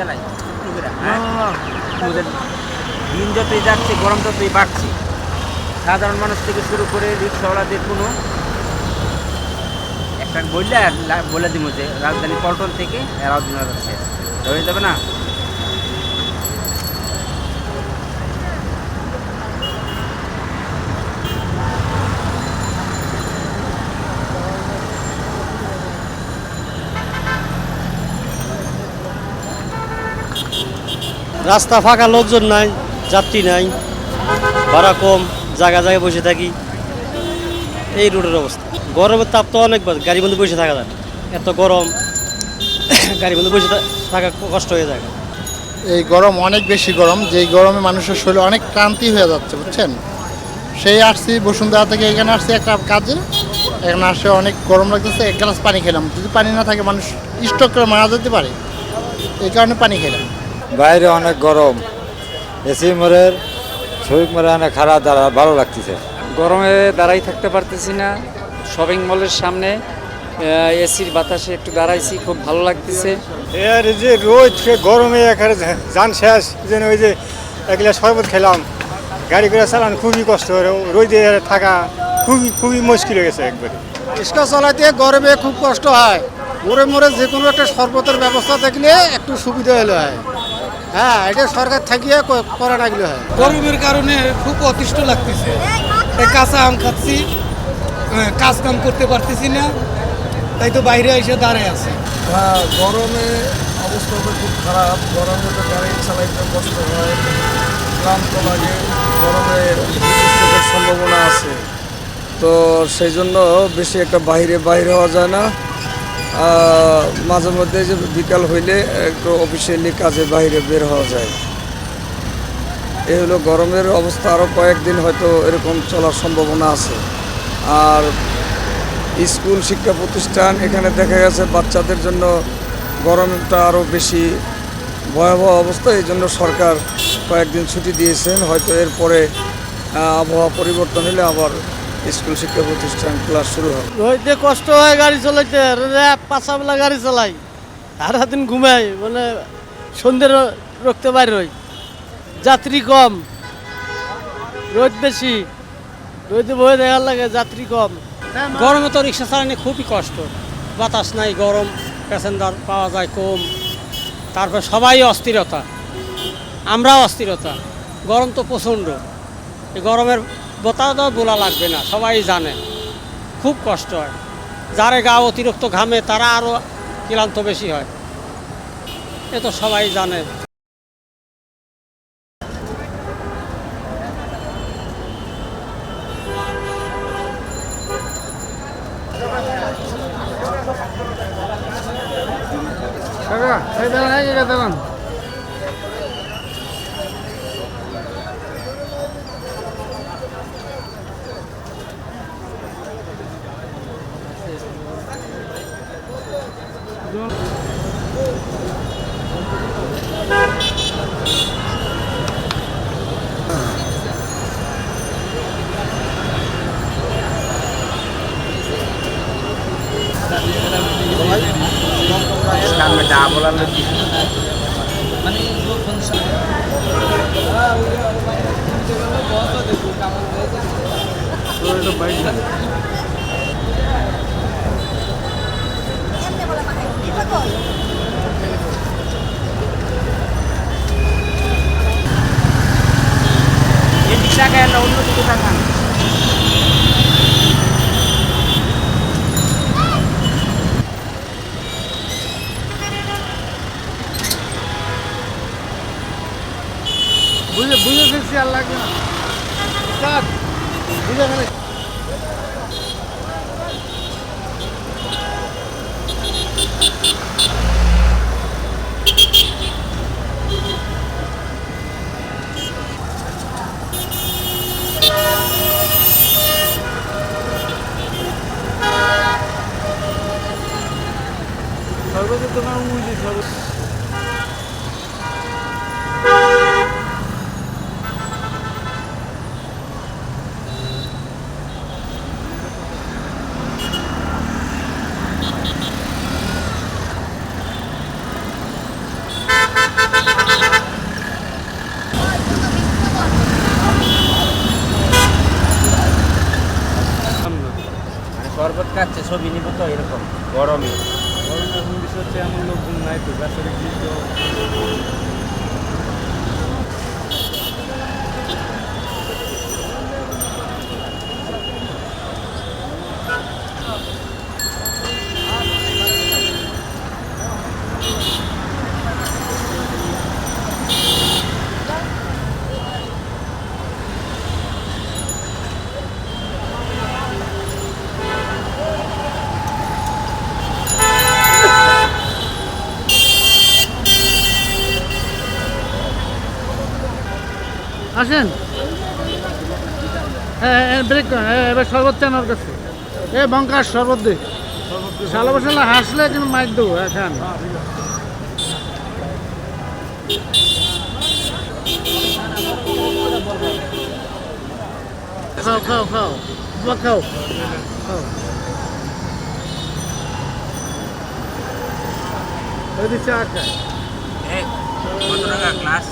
চালাই ছোট্ট করে, হ্যাঁ? ওদের দিন যতই যাচ্ছে গরম ততই বাড়ছে। সাধারণ মানুষ থেকে শুরু করে রিক্সাওয়ালাদের কোনো একটা বললে বলে দিব যে রাজধানী পল্টন থেকে রাজধানী শেষ হয়ে যাবে না। রাস্তা ফাঁকা, লোকজন নাই, যাত্রী নাই, ভাড়া কম, জায়গায় জায়গায় বসে থাকি, এই রোডের অবস্থা। গরমের তাপ তো অনেক, গাড়ির মধ্যে বসে থাকা যায় না, এত গরম, গাড়ির মধ্যে বসে থাকা কষ্ট হয়ে যায়। এই গরম অনেক বেশি গরম, যেই গরমে মানুষের শরীর অনেক ক্লান্তি হয়ে যাচ্ছে, বুঝছেন। সেই আসছি বসুন্ধরা থেকে, এখানে আসছি একটা কাজে, এখানে আসে অনেক গরম লাগতেছে, এক গ্লাস পানি খেলাম। যদি পানি না থাকে মানুষ স্ট্রোক করে মারা যেতে পারে, এই কারণে পানি খেলাম। বাইরে অনেক গরম, এসি মোড়ের শরীর মোড়ে অনেক খারাপ, দ্বারা ভালো লাগতেছে। গরমে দাঁড়াই থাকতে পারতেছি না, শপিং মলের সামনে এসির বাতাসে একটু দাঁড়াইছি, খুব ভালো লাগতেছে। এর যে রোদ, সে গরমে এখানে যান শেষ, যেন ওই যে এগুলা শরবত খেলাম, গাড়ি করে চালান খুবই কষ্ট, রোদে থাকা খুবই মুশকিল হয়ে গেছে একবারে। রিক্সা চালাতে গরমে খুব কষ্ট হয়, মোড়ে মোড়ে যে কোনো একটা শরবতের ব্যবস্থা থাকলে একটু সুবিধা হলে হয়। হ্যাঁ, এটা সরকার থাকিয়ে করা লাগলে হয়। গরমের কারণে খুব অতিষ্ঠ লাগতেছে, কাঁচা আম খাচ্ছি, কাজ কাম করতে পারতেছি না, তাই তো বাইরে এসে দাঁড়ায় আছে। হ্যাঁ, গরমে অবস্থা তো খুব খারাপ, গরমে তো গাড়ি চালাইতে কষ্ট হয়, ক্লান্ত লাগে, গরমে বৃষ্টির সম্ভাবনা আছে, তো সেই জন্য বেশি একটা বাইরে হওয়া যায় না। মাঝে মধ্যে যে বিকাল হইলে একটু অফিসিয়ালি কাজে বাইরে বের হওয়া যায়। এই হলো গরমের অবস্থা, আরও কয়েকদিন হয়তো এরকম চলার সম্ভাবনা আছে। আর স্কুল শিক্ষা প্রতিষ্ঠান, এখানে দেখা গেছে বাচ্চাদের জন্য গরমটা আরও বেশি ভয়াবহ অবস্থা, এই জন্য সরকার কয়েকদিন ছুটি দিয়েছেন। হয়তো এরপরে আবহাওয়া পরিবর্তন হলে আবার স্কুল শিক্ষা প্রতিষ্ঠান ক্লাস শুরু হবে। রোদে কষ্ট হয় গাড়ি চালাইতে, পাঁচাবেলা গাড়ি চালাই, সারাদিন ঘুমাই, মানে সন্ধ্যের রক্তে বাইর হই, যাত্রী কম, রোদ বেশি, রোদে বয়ে দেখার লাগে, যাত্রী কম। গরমে তো রিক্সা চালানো খুবই কষ্ট, বাতাস নাই, গরম, প্যাসেঞ্জার পাওয়া যায় কম, তারপর সবাই অস্থিরতা, আমরাও অস্থিরতা, গরম তো প্রচণ্ড। এই গরমের বোতাও তো বলা লাগবে না, সবাই জানে, খুব কষ্ট হয়। যারা গা অতিরিক্ত ঘামে তারা আরও ক্লান্ত বেশি হয়, এ তো সবাই জানে। সামনে ডাবল আলো মানে অন্য দিকে তাকান। বুঝে ফেলছি, আর লাগবে না বুঝে ফেলে। সর্বশেষ তোমার শরবত খাচ্ছে, ছবি নিব তো এরকম গরমে। এখন বিষয় হচ্ছে এমন লোকজন নাই তো গাছের আসেন, ব্রেক এবার শরবত চান ওর কাছে। বঙ্কার শরবত দে, সালা বসালা হাসলে কিন্তু মাইক দেবো। খান, খাও খাও খাও খাও খাও। কত টাকা গ্লাস?